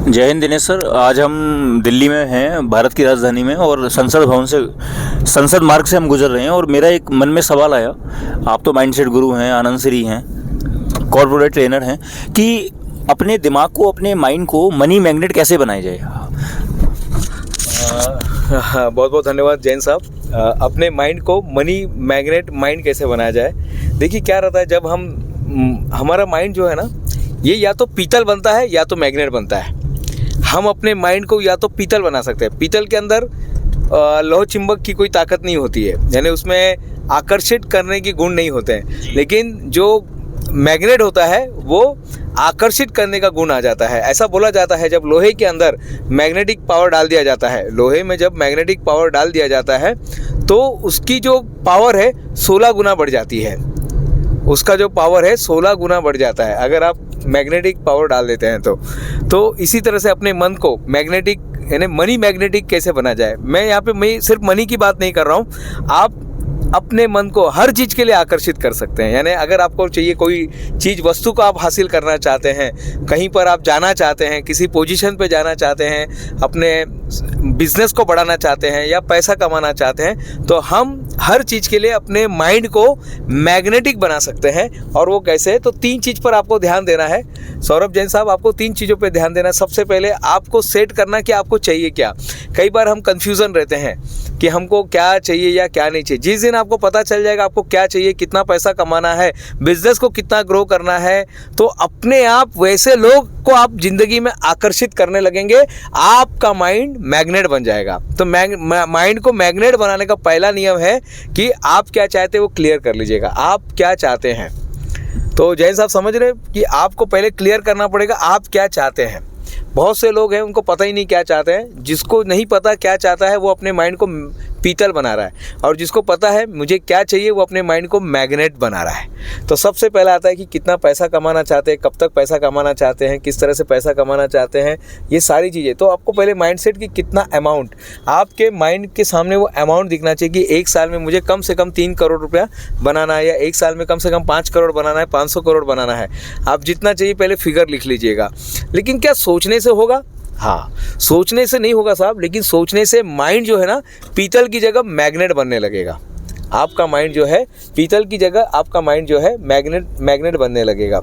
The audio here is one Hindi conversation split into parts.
जय हिंद दिनेश सर। आज हम दिल्ली में हैं, भारत की राजधानी में, और संसद मार्ग से हम गुजर रहे हैं। और मेरा एक मन में सवाल आया, आप तो माइंडसेट गुरु हैं, आनंद श्री हैं, कॉर्पोरेट ट्रेनर हैं, कि अपने दिमाग को, अपने माइंड को मनी मैग्नेट कैसे बनाया जाए। बहुत बहुत धन्यवाद जैन साहब। अपने माइंड को मनी मैग्नेट माइंड कैसे बनाया जाए। देखिए क्या रहता है, जब हमारा माइंड जो है ना, ये या तो पीतल बनता है या तो मैग्नेट बनता है। हम अपने माइंड को या तो पीतल बना सकते हैं। पीतल के अंदर लौह चुंबक की कोई ताकत नहीं होती है, यानी उसमें आकर्षित करने की गुण नहीं होते हैं। लेकिन जो मैग्नेट होता है वो आकर्षित करने का गुण आ जाता है। ऐसा बोला जाता है, जब लोहे के अंदर मैग्नेटिक पावर डाल दिया जाता है, लोहे में जब मैग्नेटिक पावर डाल दिया जाता है तो उसकी जो पावर है 16 गुना बढ़ जाती है। उसका जो पावर है 16 गुना बढ़ जाता है अगर आप मैग्नेटिक पावर डाल देते हैं तो इसी तरह से अपने मन को मैग्नेटिक यानी मनी मैग्नेटिक कैसे बना जाए। मैं यहाँ पे मैं सिर्फ मनी की बात नहीं कर रहा हूँ, आप अपने मन को हर चीज़ के लिए आकर्षित कर सकते हैं। यानी अगर आपको चाहिए कोई चीज़, वस्तु को आप हासिल करना चाहते हैं, कहीं पर आप जाना चाहते हैं, किसी पोजीशन पे जाना चाहते हैं, अपने बिजनेस को बढ़ाना चाहते हैं या पैसा कमाना चाहते हैं, तो हम हर चीज़ के लिए अपने माइंड को मैग्नेटिक बना सकते हैं। और वो कैसे, तो 3 चीज़ पर आपको ध्यान देना है। सौरभ जैन साहब, आपको 3 चीज़ों पर ध्यान देना है। सबसे पहले आपको सेट करना कि आपको चाहिए क्या। कई बार हम कन्फ्यूज़न रहते हैं कि हमको क्या चाहिए या क्या नहीं चाहिए। जिस दिन आपको पता चल जाएगा आपको क्या चाहिए, कितना पैसा कमाना है, बिजनेस को कितना ग्रो करना है, तो अपने आप वैसे लोग को आप जिंदगी में आकर्षित करने लगेंगे। आपका माइंड मैग्नेट बन जाएगा। तो माइंड को मैग्नेट बनाने का पहला नियम है कि आप क्या चाहते हैं वो क्लियर कर लीजिएगा। आप क्या चाहते हैं, तो जैन साहब समझ रहे हैं कि आपको पहले क्लियर करना पड़ेगा आप क्या चाहते हैं। बहुत से लोग हैं उनको पता ही नहीं क्या चाहते हैं। जिसको नहीं पता क्या चाहता है वो अपने माइंड को पीतल बना रहा है, और जिसको पता है मुझे क्या चाहिए वो अपने माइंड को मैग्नेट बना रहा है। तो सबसे पहला आता है कि कितना पैसा कमाना चाहते हैं, कब तक पैसा कमाना चाहते हैं, किस तरह से पैसा कमाना चाहते हैं, ये सारी चीज़ें। तो आपको पहले माइंडसेट की कितना अमाउंट, आपके माइंड के सामने वो अमाउंट दिखना चाहिए कि 1 साल में मुझे कम से कम 3 करोड़ रुपया बनाना है, या 1 साल में कम से कम 5 करोड़ बनाना है, 500 करोड़ बनाना है। आप जितना चाहिए पहले फिगर लिख लीजिएगा। लेकिन क्या सोचने से होगा? हाँ, सोचने से नहीं होगा साहब, लेकिन सोचने से माइंड जो है ना, पीतल की जगह मैग्नेट बनने लगेगा। आपका माइंड जो है पीतल की जगह, आपका माइंड जो है मैग्नेट बनने लगेगा।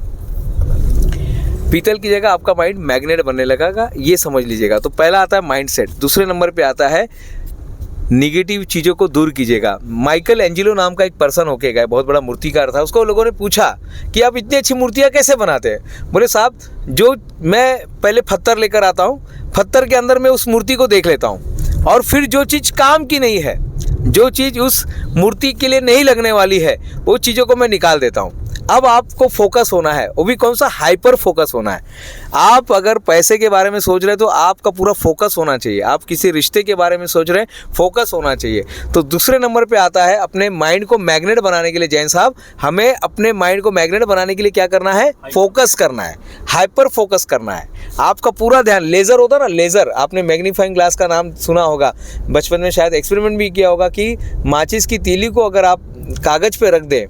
पीतल की जगह आपका माइंड मैग्नेट बनने लगेगा, ये समझ लीजिएगा। तो पहला आता है माइंडसेट। दूसरे नंबर पे आता है निगेटिव चीज़ों को दूर कीजिएगा। माइकल एंजेलो नाम का एक पर्सन होके गया, बहुत बड़ा मूर्तिकार था। उसको लोगों ने पूछा कि आप इतनी अच्छी मूर्तियाँ कैसे बनाते हैं। बोले साहब, जो मैं पहले पत्थर लेकर आता हूँ, पत्थर के अंदर मैं उस मूर्ति को देख लेता हूँ, और फिर जो चीज़ काम की नहीं है, जो चीज़ उस मूर्ति के लिए नहीं लगने वाली है, वो चीज़ों को मैं निकाल देता हूँ। अब आपको फोकस होना है, वो भी कौन सा, हाइपर फोकस होना है। आप अगर पैसे के बारे में सोच रहे हैं तो आपका पूरा फोकस होना चाहिए। आप किसी रिश्ते के बारे में सोच रहे हैं, फोकस होना चाहिए। तो दूसरे नंबर पे आता है अपने माइंड को मैग्नेट बनाने के लिए। जैन साहब, हमें अपने माइंड को मैग्नेट बनाने के लिए क्या करना है? फोकस करना है, हाइपर फोकस करना है। आपका पूरा ध्यान, लेज़र होता है ना, लेज़र, आपने मैग्नीफाइंग ग्लास का नाम सुना होगा, बचपन में शायद एक्सपेरिमेंट भी किया होगा कि माचिस की तीली को अगर आप कागज़ पे रख दें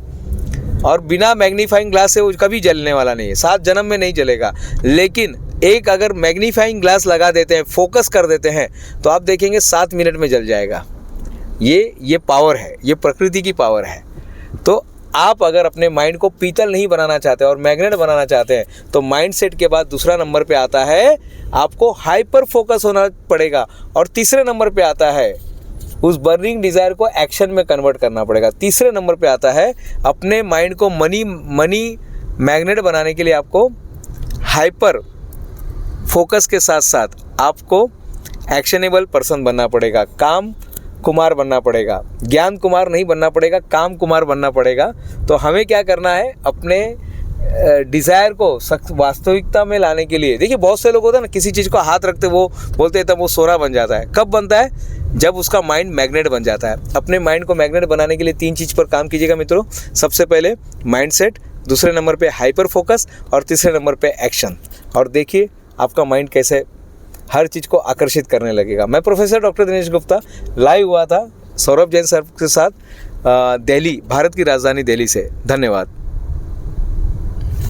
और बिना मैग्नीफाइंग ग्लास से वो कभी जलने वाला नहीं है, 7 जन्म में नहीं जलेगा। लेकिन एक अगर मैग्नीफाइंग ग्लास लगा देते हैं, फोकस कर देते हैं, तो आप देखेंगे 7 मिनट में जल जाएगा। ये पावर है, ये प्रकृति की पावर है। तो आप अगर अपने माइंड को पीतल नहीं बनाना चाहते और मैग्नेट बनाना चाहते हैं, तो माइंडसेट के बाद दूसरा नंबर पे आता है आपको हाइपर फोकस होना पड़ेगा, और तीसरे नंबर पे आता है उस बर्निंग डिज़ायर को एक्शन में कन्वर्ट करना पड़ेगा। तीसरे नंबर पे आता है अपने माइंड को मनी मैग्नेट बनाने के लिए आपको हाइपर फोकस के साथ साथ आपको एक्शनेबल पर्सन बनना पड़ेगा, काम कुमार बनना पड़ेगा। ज्ञान कुमार नहीं बनना पड़ेगा, काम कुमार बनना पड़ेगा। तो हमें क्या करना है, अपने डिज़ायर को वास्तविकता में लाने के लिए। देखिए बहुत से लोग होते हैं ना, किसी चीज़ को हाथ रखते वो बोलते हैं तब वो सोना बन जाता है। कब बनता है? जब उसका माइंड मैग्नेट बन जाता है। अपने माइंड को मैग्नेट बनाने के लिए 3 चीज़ पर काम कीजिएगा मित्रों। सबसे पहले माइंडसेट, दूसरे नंबर पे हाइपर फोकस, और तीसरे नंबर पे एक्शन। और देखिए आपका माइंड कैसे हर चीज़ को आकर्षित करने लगेगा। मैं professor doctor Dinesh Gupta live हुआ था सौरभ जैन सर के साथ दिल्ली, भारत की राजधानी दिल्ली से। धन्यवाद।